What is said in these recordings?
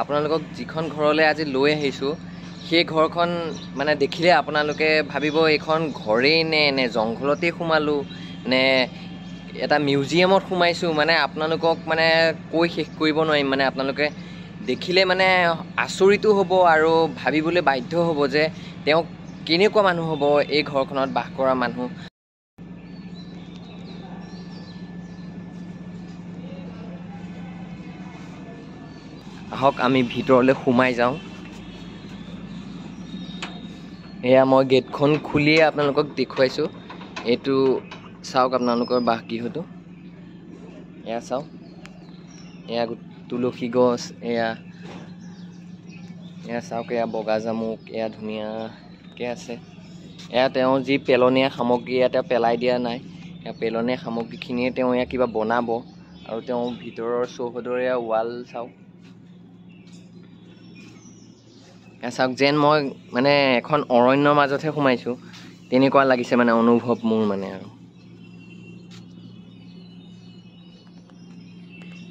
আপোনালোকক যিখন ঘৰলৈ আজি লৈ আহিছোঁ সেই ঘৰখন মানে দেখিলে আপোনালোকে ভাবিব এইখন ঘৰেই নে জংঘলতেই সোমালোঁ নে এটা মিউজিয়ামত সোমাইছোঁ। মানে আপোনালোকক মানে কৈ শেষ কৰিব নোৱাৰিম। মানে আপোনালোকে দেখিলে মানে আচৰিতো হ'ব আৰু ভাবিবলৈ বাধ্য হ'ব যে তেওঁ কেনেকুৱা মানুহ হ'ব, এই ঘৰখনত বাস কৰা মানুহ। আহক আমি ভিতৰলৈ সোমাই যাওঁ। এয়া মই গেটখন খুলিয়ে আপোনালোকক দেখুৱাইছোঁ। এইটো চাওক আপোনালোকৰ বাসগৃহটো, এয়া চাওক, এয়া তুলসী গছ, এয়া চাওক, এয়া বগা জামুক, এয়া ধুনীয়াকৈ আছে। এয়া তেওঁ যি পেলনীয়া সামগ্ৰী ইয়াতে পেলাই দিয়া নাই, এয়া পেলনীয়া সামগ্ৰীখিনিয়ে তেওঁ এয়া কিবা বনাব। আৰু তেওঁ ভিতৰৰ চৌহদৰ এয়া ৱাল চাওক, এয়া চাওক, যেন মই মানে এখন অৰণ্যৰ মাজতহে সোমাইছোঁ তেনেকুৱা লাগিছে মানে অনুভৱ মোৰ মানে। আৰু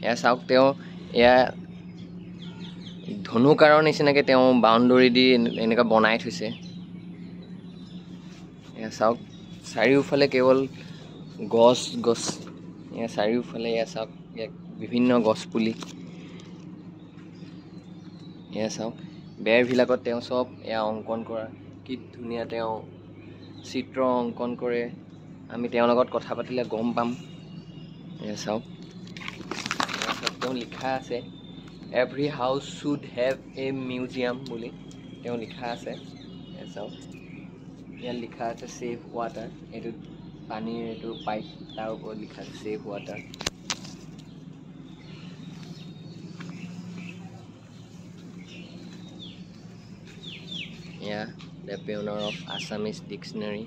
এয়া চাওক, তেওঁ এয়া ধনুকাঁড়ৰ নিচিনাকৈ তেওঁ বাউণ্ডৰী দি এনেকুৱা বনাই থৈছে। এয়া চাওক, চাৰিওফালে কেৱল গছ। এয়া চাৰিওফালে এয়া চাওক, ইয়াত বিভিন্ন গছ পুলি। এয়া চাওক, বেৰবিলাকত তেওঁ চব এয়া অংকন কৰা, কি ধুনীয়া তেওঁ চিত্ৰ অংকন কৰে। আমি তেওঁৰ লগত কথা পাতিলে গম পাম। এয়া চাওক, তেওঁ লিখা আছে every house should have a museum বুলি তেওঁ লিখা আছে। এয়া চাওক, ইয়াত লিখা আছে ছেভ ৱাটাৰ, এইটো পানীৰ এইটো পাইপ, তাৰ ওপৰত লিখা আছে ছেভ ৱাটাৰ। এয়া দ্য পিয়নাৰ অফ আছামিজ ডিক্সনেৰী।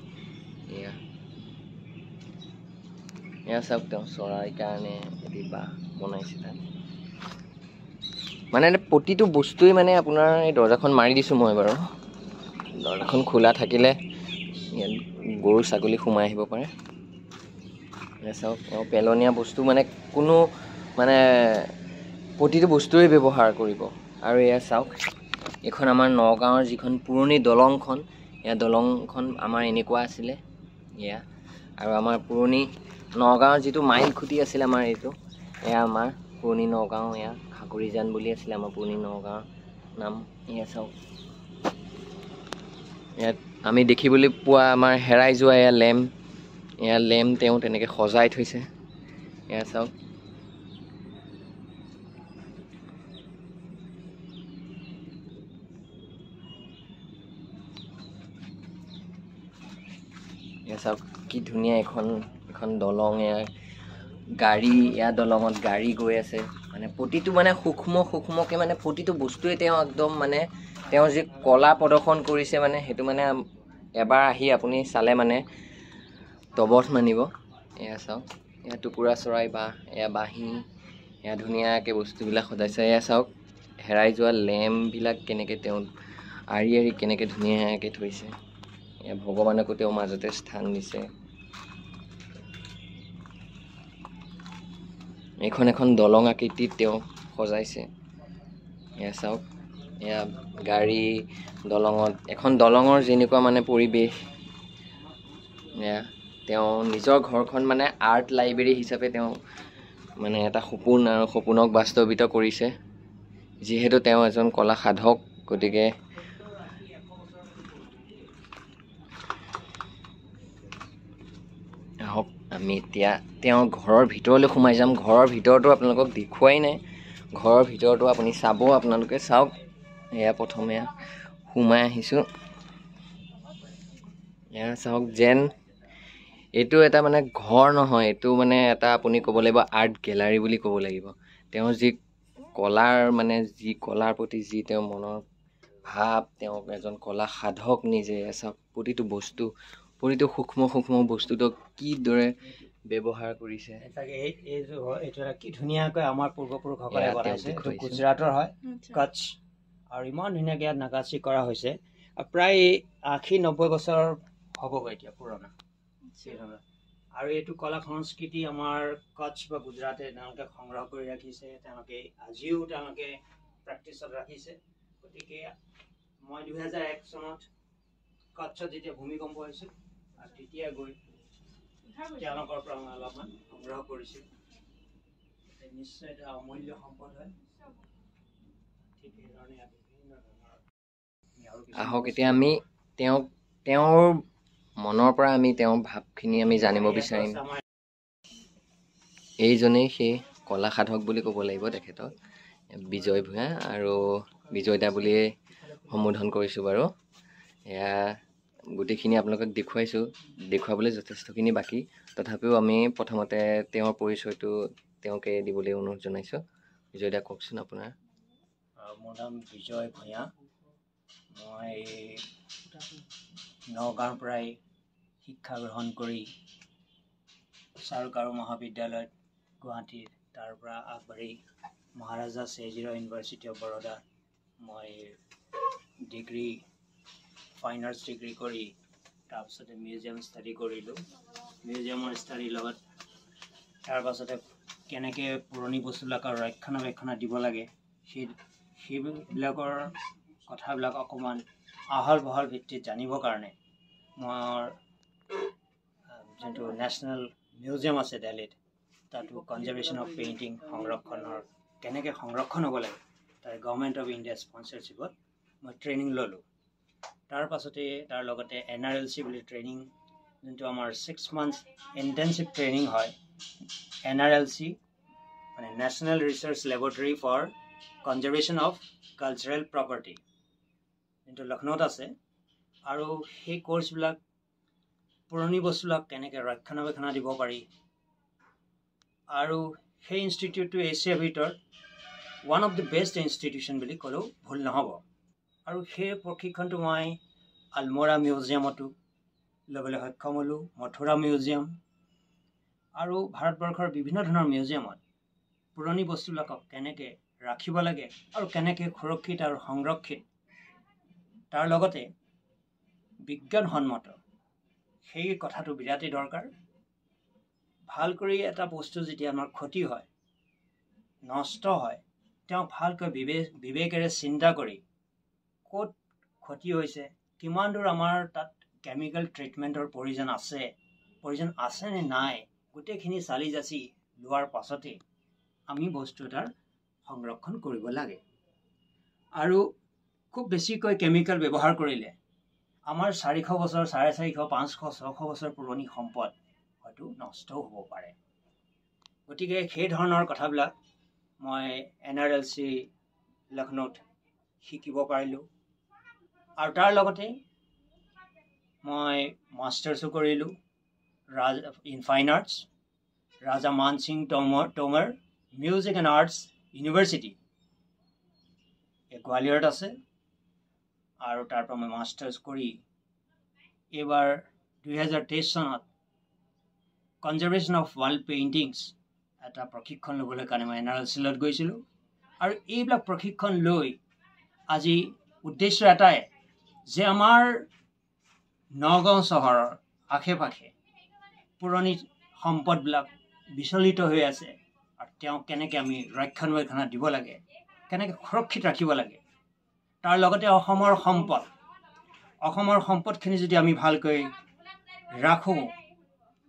এয়া চাওক, তেওঁ চৰাইৰ কাৰণে এটি বাঁহ বনাইছে তাত। মানে প্ৰতিটো বস্তুৱেই মানে আপোনাৰ এই দৰ্জাখন মাৰি দিছোঁ মই বাৰু। দৰ্জাখন খোলা থাকিলে ইয়াত গৰু ছাগলী সোমাই আহিব পাৰে। এয়া চাওক, তেওঁ পেলনীয়া বস্তু মানে কোনো মানে প্ৰতিটো বস্তুৱেই ব্যৱহাৰ কৰিব। আৰু এয়া চাওক, এইখন আমাৰ নগাঁৱৰ যিখন পুৰণি দলংখন, এয়া দলংখন আমাৰ এনেকুৱা আছিলে এয়া। আৰু আমাৰ পুৰণি নগাঁৱৰ যিটো মাইল খুঁটি আছিলে আমাৰ এইটো, এয়া আমাৰ পুৰণি নগাঁও, এয়া খাকুৰিজান বুলি আছিলে আমাৰ পুৰণি নগাঁৱৰ নাম। এয়া চাওক, ইয়াত আমি দেখিবলৈ পোৱা আমাৰ হেৰাই যোৱা এয়া লেম্প তেওঁ তেনেকৈ সজাই থৈছে। এয়া চাওক, এয়া চাওক, কি ধুনীয়া এখন দলং। এয়া গাড়ী, এয়া দলঙত গাড়ী গৈ আছে। মানে প্ৰতিটো মানে সূক্ষ্মকৈ মানে প্ৰতিটো বস্তুৱে তেওঁ একদম মানে তেওঁ যি কলা প্ৰদৰ্শন কৰিছে মানে সেইটো মানে এবাৰ আহি আপুনি চালে মানে তবথ মানিব। এয়া চাওক, এয়া টুকুৰা চৰাই বাঁহ, এয়া বাঁহী, এয়া ধুনীয়াকৈ বস্তুবিলাক সজাইছে। এয়া চাওক, হেৰাই যোৱা লেম্পবিলাক কেনেকৈ তেওঁ আঁৰি কেনেকৈ ধুনীয়াকৈ থৈছে। এয়া ভগৱানকো তেওঁ মাজতে স্থান দিছে। এখন দলং আকৃতিত তেওঁ সজাইছে। এয়া চাওক, এয়া গাড়ী দলঙত, এখন দলঙৰ যেনেকুৱা মানে পৰিৱেশ, এয়া তেওঁ নিজৰ ঘৰখন মানে আৰ্ট লাইব্ৰেৰী হিচাপে তেওঁ মানে এটা সপোন আৰু সপোনক বাস্তৱিত কৰিছে। যিহেতু তেওঁ এজন কলা সাধক, গতিকে আহক আমি এতিয়া তেওঁৰ ঘৰৰ ভিতৰলৈ সোমাই যাম। ঘৰৰ ভিতৰতো আপোনালোকক দেখুৱাই নাই, ঘৰৰ ভিতৰতো আপুনি চাব, আপোনালোকে চাওক। এয়া প্ৰথমে সোমাই আহিছোঁ। এয়া চাওক, যেন এইটো এটা মানে ঘৰ নহয়, এইটো মানে এটা আপুনি ক'ব লাগিব আৰ্ট গেলাৰী বুলি ক'ব লাগিব। তেওঁৰ যি কলাৰ প্ৰতি যি তেওঁৰ মনৰ ভাৱ, তেওঁ এজন কলা সাধক নিজে। চাওক, প্ৰতিটো বস্তু, প্ৰতিটো সূক্ষ্ম বস্তুটো কিদৰে ব্যৱহাৰ কৰিছে। এইটো কি ধুনীয়াকৈ আমাৰ পূৰ্বপুৰুষসকলে বনাইছে। এইটো গুজৰাটৰ হয়, কচ্ছ। আৰু ইমান ধুনীয়াকৈ ইয়াত নকাশী কৰা হৈছে। প্ৰায় 80-90 বছৰ হ'বগৈ এতিয়া পুৰণা। আৰু এইটো কলা সংস্কৃতি আমাৰ কচ্ছ বা গুজৰাটে তেওঁলোকে সংগ্ৰহ কৰি ৰাখিছে। তেওঁলোকে আজিও নটিছত ৰাখিছে গতিকে মই 2001 চনত কচ্ছত যেতিয়া ভূমিকম্প হৈছিল আৰু তেতিয়া গৈ তেওঁলোকৰ পৰা মই অলপমান সংগ্ৰহ কৰিছোঁ নিশ্চয় এটা অমূল্য সম্পদ হয় ঠিক সেইধৰণে বিভিন্ন ধৰণৰ আহক এতিয়া আমি তেওঁৰ মনৰ পৰা আমি তেওঁৰ ভাৱখিনি আমি জানিব বিচাৰিম এইজনেই সেই কলা সাধক বুলি ক'ব লাগিব তেখেতক বিজয় ভূঞা আৰু বিজয় দা বুলিয়ে সম্বোধন কৰিছোঁ বাৰু এয়া গোটেইখিনি আপোনালোকক দেখুৱাবলৈ যথেষ্টখিনি বাকী তথাপিও আমি প্ৰথমতে তেওঁৰ পৰিচয়টো তেওঁকে দিবলৈ অনুৰোধ জনাইছোঁ বিজয় দা কওকচোন আপোনাৰ মোৰ নাম বিজয় ভূঞা মই নগাঁৱৰ পৰাই শিক্ষা গ্ৰহণ কৰি চৰকাৰী মহাবিদ্যালয়ত গুৱাহাটীৰ তাৰ পৰা আগবাঢ়ি মহাৰাজা চেজিৰ ইউনিভাৰ্চিটি অফ বৰোদা মই ডিগ্ৰী ফাইন আৰ্টছ ডিগ্ৰী কৰি তাৰপিছতে মিউজিয়াম ষ্টাডি কৰিলোঁ মিউজিয়ামৰ ষ্টাডিৰ লগত তাৰ পাছতে কেনেকৈ পুৰণি বস্তুবিলাকৰ ৰক্ষণাবেক্ষণ দিব লাগে সেইবিলাকৰ কথাবিলাক অকণমান আহল বহল ভিত্তিত জানিবৰ কাৰণে মোৰ যোনটো নেশ্যনেল মিউজিয়াম আছে দিল্লীত তাতো কনজাৰ্ভেশ্যন অফ পেইণ্টিং সংৰক্ষণৰ কেনেকৈ সংৰক্ষণ হ'ব লাগে তাৰ গভৰ্ণমেণ্ট অফ ইণ্ডিয়া স্পনচাৰশ্বিপত মই ট্ৰেইনিং ল'লোঁ তাৰ পাছতে তাৰ লগতে NRLC বুলি ট্ৰেইনিং যোনটো আমাৰ 6 মান্থছ ইণ্টেনচিভ ট্ৰেইনিং হয় NRLC মানে national research laboratory for conservation of cultural property যোনটো লক্ষ্ণৌত আছে আৰু সেই কোৰ্চবিলাক পুৰণি বস্তুবিলাক কেনেকৈ ৰক্ষণাবেক্ষণ দিব পাৰি আৰু সেই ইনষ্টিটিউটটো এছিয়াৰ ভিতৰত one of the best institution বুলি ক'লেও ভুল নহ'ব আৰু সেই প্ৰশিক্ষণটো মই আলমৰা মিউজিয়ামতো ল'বলৈ সক্ষম হ'লোঁ মথুৰা মিউজিয়াম আৰু ভাৰতবৰ্ষৰ বিভিন্ন ধৰণৰ মিউজিয়ামত পুৰণি বস্তুবিলাকক কেনেকৈ ৰাখিব লাগে আৰু কেনেকৈ সুৰক্ষিত আৰু সংৰক্ষিত তাৰ লগতে বিজ্ঞানসন্মত সেই কথাটো বিৰাটেই দৰকাৰ ভাল কৰি এটা বস্তু যেতিয়া আমাৰ ক্ষতি হয় নষ্ট হয় তেওঁ ভালকৈ বিবেকেৰে চিন্তা কৰি ক'ত ক্ষতি হৈছে কিমান দূৰ আমাৰ তাত কেমিকেল ট্ৰিটমেণ্টৰ প্ৰয়োজন আছে নে নাই গোটেইখিনি চালি জাচি লোৱাৰ পাছতে আমি বস্তু এটাৰ সংৰক্ষণ কৰিব লাগে আৰু খুব বেছিকৈ কেমিকেল ব্যৱহাৰ কৰিলে আমাৰ 400 বছৰ 450 500 600 বছৰ পুৰণি সম্পদ হয়তো নষ্টও হ'ব পাৰে গতিকে সেই ধৰণৰ কথাবিলাক মই NRLC লক্ষ্ণৌত শিকিব পাৰিলোঁ আৰু তাৰ লগতে মই মাষ্টাৰ্ছো কৰিলোঁ in fine arts Raja Man Singh Tomar music and arts university গোৱালিয়ৰত আছে আৰু তাৰ পৰা মই মাষ্টাৰ্ছ কৰি এইবাৰ 2023 চনত কনজাৰ্ভেশ্যন অফ ৱাল পেইণ্টিংছ এটা প্ৰশিক্ষণ ল'বলৈ কাৰণে মই NRLCত গৈছিলোঁ আৰু এইবিলাক প্ৰশিক্ষণ লৈ আজি উদ্দেশ্য এটাই যে আমাৰ নগাঁও চহৰৰ আশে পাশে পুৰণি সম্পদবিলাক বিচলিত হৈ আছে আৰু তেওঁ কেনেকৈ আমি ৰক্ষণাবেক্ষণ দিব লাগে কেনেকৈ সুৰক্ষিত ৰাখিব লাগে তাৰ লগতে অসমৰ সম্পদখিনি যদি আমি ভালকৈ ৰাখোঁ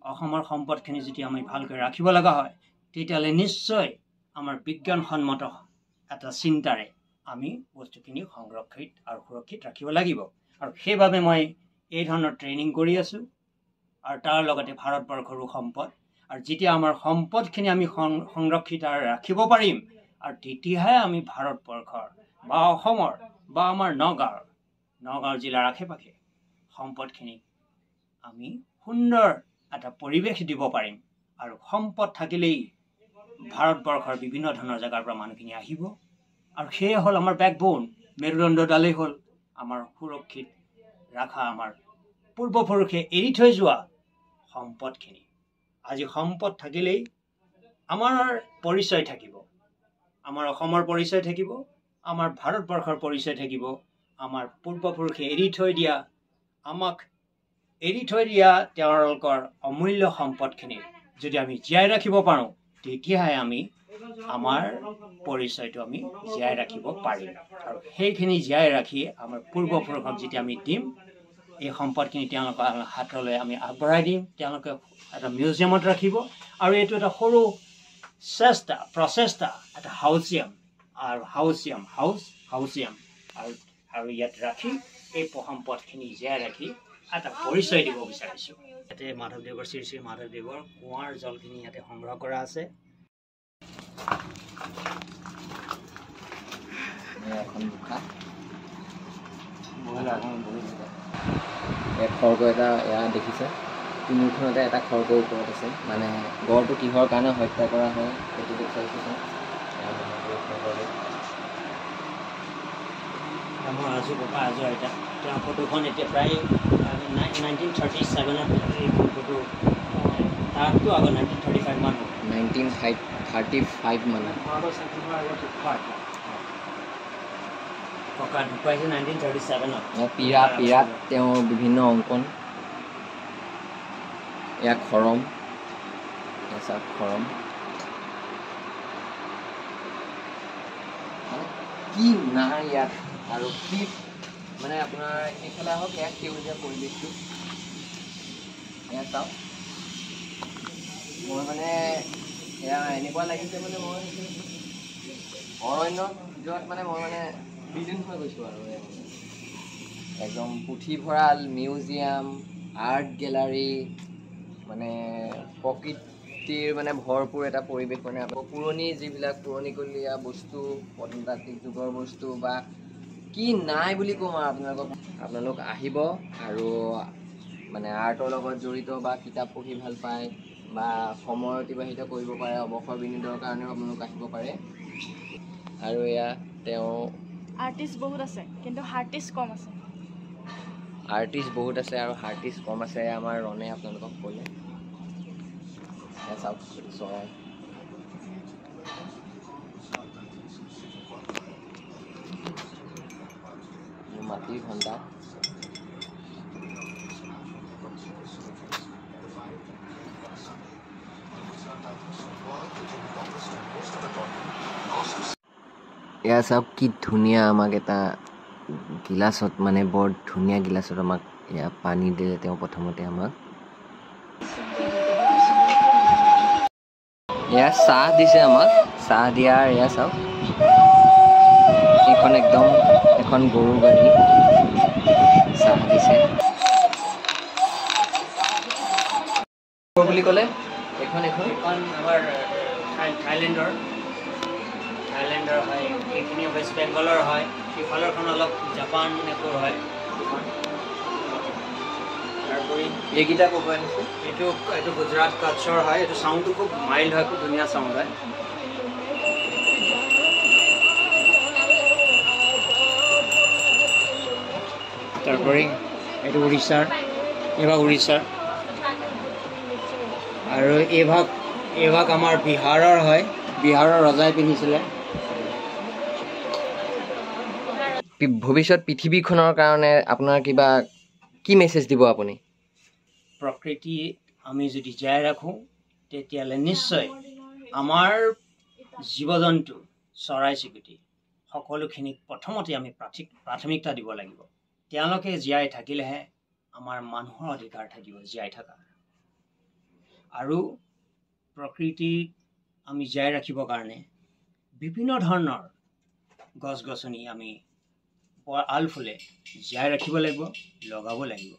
অসমৰ সম্পদখিনি যদি আমি ভালকৈ ৰাখিব লগা হয় তেতিয়াহ'লে নিশ্চয় আমাৰ বিজ্ঞানসন্মত এটা চিন্তাৰে আমি বস্তুখিনি সংৰক্ষিত আৰু সুৰক্ষিত ৰাখিব লাগিব আৰু সেইবাবে মই এই ধৰণৰ ট্ৰেইনিং কৰি আছোঁ আৰু তাৰ লগতে ভাৰতবৰ্ষৰো সম্পদ আৰু যেতিয়া আমাৰ সম্পদখিনি আমি সংৰক্ষিত ৰাখিব পাৰিম আৰু তেতিয়াহে আমি ভাৰতবৰ্ষৰ বা অসমৰ বা আমাৰ নগাঁও জিলাৰ আশে পাশে সম্পদখিনি আমি সুন্দৰ এটা পৰিৱেশ দিব পাৰিম আৰু সম্পদ থাকিলেই ভাৰতবৰ্ষৰ বিভিন্ন ধৰণৰ জেগাৰ পৰা মানুহখিনি আহিব আৰু সেয়ে হ'ল আমাৰ বেকবোন মেৰুদণ্ডডালেই হ'ল আমাৰ সুৰক্ষিত ৰখা আমাৰ পূৰ্বপুৰুষে এৰি থৈ যোৱা সম্পদখিনি আজি সম্পদ থাকিলেই আমাৰ পৰিচয় থাকিব আমাৰ অসমৰ পৰিচয় থাকিব আমাৰ ভাৰতবৰ্ষৰ পৰিচয় থাকিব আমাৰ পূৰ্বপুৰুষে এৰি থৈ দিয়া তেওঁলোকৰ অমূল্য সম্পদখিনি যদি আমি জীয়াই ৰাখিব পাৰোঁ তেতিয়াহে আমি আমাৰ পৰিচয়টো আমি জীয়াই ৰাখিব পাৰিম আৰু সেইখিনি জীয়াই ৰাখি আমাৰ পূৰ্বপুৰুষক যেতিয়া আমি দিম এই সম্পদখিনি তেওঁলোকৰ হাতলৈ আমি আগবঢ়াই দিম তেওঁলোকে এটা মিউজিয়ামত ৰাখিব আৰু এইটো এটা সৰু প্ৰচেষ্টা এটা হাউচিয়াম আৰু ইয়াত ৰাখি এই সম্পদখিনি জীয়াই ৰাখি এটা পৰিচয় দিব বিচাৰিছোঁ ইয়াতে মাধৱদেৱৰ শ্ৰী শ্ৰী মাধৱদেৱৰ কুঁৱাৰ জলখিনি ইয়াতে সংগ্ৰহ কৰা আছে খৰ্গ এটা এয়া দেখিছে তিনিওখনতে এটা খৰ্গৰ ওপৰত আছে মানে গড়টো কিহৰ কাৰণে হত্যা কৰা হয় সেইটো দেখুৱাইছে মোৰ আজু ককা আজু আইতা তেওঁৰ ফটোখন এতিয়া প্ৰায় 1937ত এই ফটো তাততো আগত 1935 মান 1935 মানে ককা ঢুকাইছে 1937ত পিৰাত তেওঁৰ বিভিন্ন অংকন এয়া খৰম খৰম কি নাই ইয়াত আৰু কি মানে আপোনাৰ এইফালে আহক ইয়াত সেউজীয়া পৰিৱেশটো এয়া চাওক মই মানে এয়া এনেকুৱা লাগিছে মানে মই অৰণ্যৰ ভিতৰত মানে মই মানে বিলীন হৈ গৈছোঁ আৰু একদম পুথিভঁৰাল মিউজিয়াম আৰ্ট গেলাৰী মানে প্ৰকৃতিৰ মানে ভৰপূৰ এটা পৰিৱেশ মানে পুৰণি যিবিলাক পুৰণিকলীয়া বস্তু প্ৰত্নতাত্ত্বিক যুগৰ বস্তু বা কি নাই বুলি কওঁ আৰু আপোনালোক আহিব আৰু মানে আৰ্টৰ লগত জড়িত বা কিতাপ পঢ়ি ভাল পায় বা সময় অতিবাহিত কৰিব পাৰে অৱসৰ বিনোদনৰ কাৰণেও আপোনালোক আহিব পাৰে আৰু এয়া তেওঁ আৰ্টিষ্ট বহুত আছে কিন্তু হাৰ্টিষ্ট কম আছে আৰু হাৰ্টিষ্ট কম আছে আমাৰ ৰণে আপোনালোকক ক'লে চাওক চৰাই মাটিৰ ঘণ্টা এয়া চাওক কি ধুনীয়া আমাক এটা গিলাচত মানে বৰ ধুনীয়া গিলাচত আমাক এয়া পানী দিলে তেওঁ প্ৰথমতে আমাক এয়া চাহ দিছে আমাক চাহ দিয়াৰ এয়া চাওক এইখন একদম এখন গৰু গাড়ী চাহ দিছে বুলি ক'লে এখন আমাৰ থাইলেণ্ডৰ হয় এইখিনি ৱেষ্ট বেংগলৰ হয় সিফালৰখন অলপ জাপান নেপৰ হয় তাৰোপৰি এইকেইটা ক'ব আহিছে এইটো গুজৰাট কাছৰ হয় এইটো চাউণ্ডটো খুব মাইল্ড হয় খুব ধুনীয়া চাউণ্ড হয় তাৰোপৰি এইটো উৰিষ্যাৰ আৰু এইভাগ আমাৰ বিহাৰৰ হয় বিহাৰৰ ৰজাই পিন্ধিছিলে ভৱিষ্যত পৃথিৱীখনৰ কাৰণে আপোনাৰ কিবা কি মেছেজ দিব আপুনি প্ৰকৃতি আমি যদি জীয়াই ৰাখোঁ তেতিয়াহ'লে নিশ্চয় আমাৰ জীৱ জন্তু চৰাই চিৰিকটি সকলোখিনিক প্ৰথমতে আমি প্ৰাথমিকতা দিব লাগিব তেওঁলোকে জীয়াই থাকিলেহে আমাৰ মানুহৰ অধিকাৰ থাকিব জীয়াই থকা আৰু প্ৰকৃতিক আমি জীয়াই ৰাখিবৰ কাৰণে বিভিন্ন ধৰণৰ গছ গছনি আমি আলফুলে জীয়াই ৰাখিব লাগিব লগাব লাগিব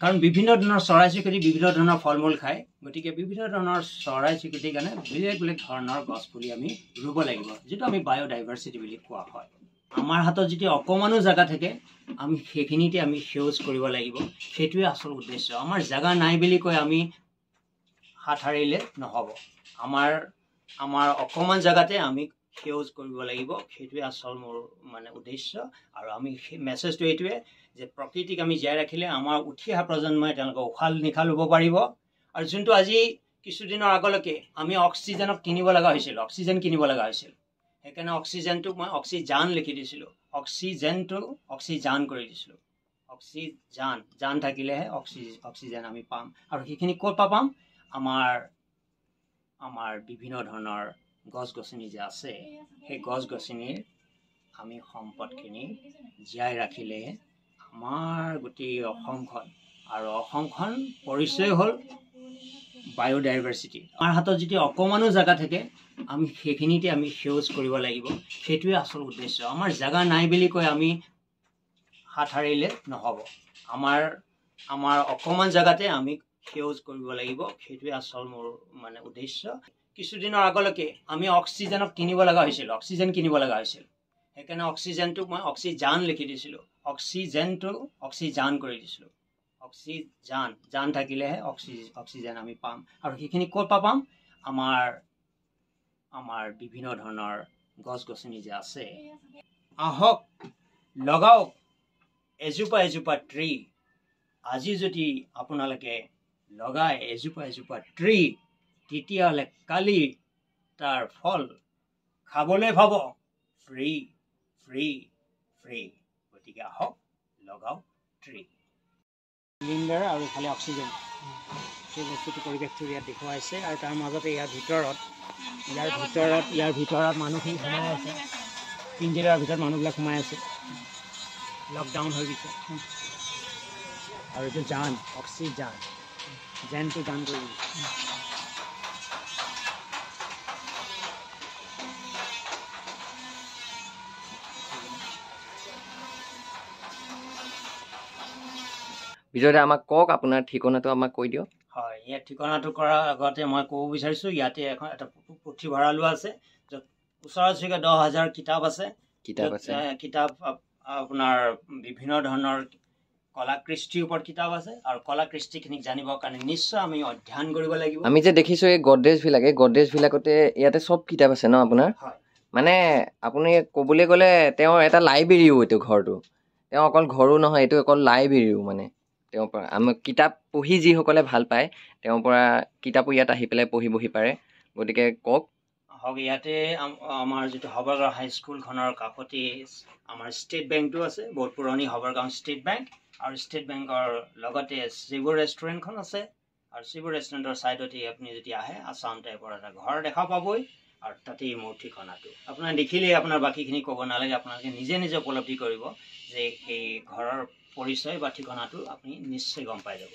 কাৰণ বিভিন্ন ধৰণৰ চৰাই চিৰিকটি বিভিন্ন ধৰণৰ ফল মূল খায় গতিকে বিভিন্ন ধৰণৰ চৰাই চিৰিকটিৰ কাৰণে বেলেগ বেলেগ ধৰণৰ গছ পুলি আমি ৰুব লাগিব যিটো আমি বায়'ডাইভাৰ্চিটি বুলি কোৱা হয় আমাৰ হাতত যদি অকণমানো জেগা থাকে আমি সেইখিনিতে আমি সেউজ কৰিব লাগিব সেইটোৱে আচল উদ্দেশ্য আমাৰ জেগা নাই বুলি কৈ আমি হাত সাৰিলে নহ'ব আমাৰ অকণমান জেগাতে আমি সেউজ কৰিব লাগিব সেইটোৱে আচল মোৰ মানে উদ্দেশ্য আৰু আমি সেই মেছেজটো এইটোৱে যে প্ৰকৃতিক আমি জীয়াই ৰাখিলে আমাৰ উঠি অহা প্ৰজন্মই তেওঁলোকে উশাহ নিশাহ ল'ব পাৰিব আৰু যোনটো আজি কিছুদিনৰ আগলৈকে আমি অক্সিজেন কিনিব লগা হৈছিল সেইকাৰণে অক্সিজেনটোক মই অক্সিজান লিখি দিছিলোঁ অক্সিজান কৰি দিছিলোঁ জান থাকিলেহে অক্সিজেন আমি পাম আৰু সেইখিনি ক'ৰ পৰা পাম আমাৰ বিভিন্ন ধৰণৰ গছ গছনি যে আছে সেই গছ গছনিৰ আমি সম্পদখিনি জীয়াই ৰাখিলেহে আমাৰ গোটেই অসমখন আৰু অসমখন পৰিচয় হ'ল বায়'ডাইভাৰ্চিটি। আমাৰ হাতত যদি অকণমানো জেগা থাকে আমি সেইখিনিতে আমি সেউজ কৰিব লাগিব, সেইটোৱে আচল উদ্দেশ্য। আমাৰ জেগা নাই বুলি কৈ আমি হাত সাৰিলে নহ'ব। আমাৰ অকণমান জেগাতে আমি সেউজ কৰিব লাগিব, সেইটোৱে আচল মোৰ মানে উদ্দেশ্য। কিছুদিনৰ আগলৈকে আমি অক্সিজেনক কিনিব লগা হৈছিল, অক্সিজেন কিনিব লগা হৈছিল। সেইকাৰণে অক্সিজেনটোক মই অক্সিজান লিখি দিছিলোঁ, অক্সিজেনটো অক্সিজান কৰি দিছিলোঁ। অক্সিজান জান থাকিলেহে অক্সিজেন আমি পাম। আৰু সেইখিনি ক'ৰ পৰা পাম? আমাৰ বিভিন্ন ধৰণৰ গছ গছনি যে আছে। আহক লগাওক এজোপা এজোপা ট্ৰী। আজি যদি আপোনালোকে লগায় এজোপা এজোপা ট্ৰী, তেতিয়াহ'লে কালি তাৰ ফল খাবলৈ পাব ফ্ৰী ফ্ৰী ফ্ৰী। গতিকে আহক লগাওক ট্ৰী। চিলিণ্ডাৰ আৰু ইফালে অক্সিজেন, সেই বস্তুটো পৰিৱেশটো ইয়াত দেখুৱাইছে। আৰু তাৰ মাজতে ইয়াৰ ভিতৰত মানুহখিনি সোমাই আছে, পিঞ্জিৰাৰ ভিতৰত মানুহবিলাক সোমাই আছে, লকডাউন হৈ গৈছে। আৰু এইটো জান, অক্সিজান, জেনটো জান কৰি দিছে। বিজয় আমাক কওক, আপোনাৰ ঠিকনাটো আমাক কৈ দিয়ক। হয়, ইয়াত ঠিকনাটো কৰাৰ আগতে মই ক'ব বিচাৰিছোঁ, ইয়াতে এটা পুথিভঁৰালো আছে, য'ত ওচৰা ওচৰিকৈ 10,000 কিতাপ আছে। কিতাপ আপোনাৰ বিভিন্ন ধৰণৰ কলা কৃষ্টিৰ ওপৰত কিতাপ আছে। আৰু কলা কৃষ্টিখিনিক জানিবৰ কাৰণে নিশ্চয় আমি অধ্যয়ন কৰিব লাগিব। আমি যে দেখিছোঁ এই গডৰেজবিলাকতে ইয়াতে চব কিতাপ আছে ন আপোনাৰ? হয়, মানে আপুনি ক'বলৈ গ'লে তেওঁৰ এটা লাইব্ৰেৰীও এইটো ঘৰটো। তেওঁ অকল ঘৰো নহয়, এইটো অকল লাইব্ৰেৰীও। মানে তেওঁৰ পৰা আমি কিতাপ পঢ়ি যিসকলে ভাল পায়, তেওঁৰ পৰা কিতাপো ইয়াত আহি পেলাই পঢ়িবহি পাৰে। গতিকে কওক। ইয়াতে আমাৰ যিটো হবৰগাঁও হাইস্কুলখনৰ কাষতে আমাৰ ষ্টেট বেংকটো আছে, বহুত পুৰণি হবৰগাঁও ষ্টেট বেংক। আৰু ষ্টেট বেংকৰ লগতে শিৱৰ ৰেষ্টুৰেণ্টখন আছে। আৰু শিৱৰ ৰেষ্টুৰেণ্টৰ ছাইডতে আপুনি যদি আহে, আছাম টাইপৰ এটা ঘৰ দেখা পাবই। আৰু তাতেই মোৰ ঠিকনাটো আপোনাৰ দেখিলেই আপোনাৰ বাকীখিনি ক'ব নালাগে, আপোনালোকে নিজে নিজে উপলব্ধি কৰিব যে সেই ঘৰৰ পৰিচয় বা ঠিকনাটো আপুনি নিশ্চয় গম পাই যাব।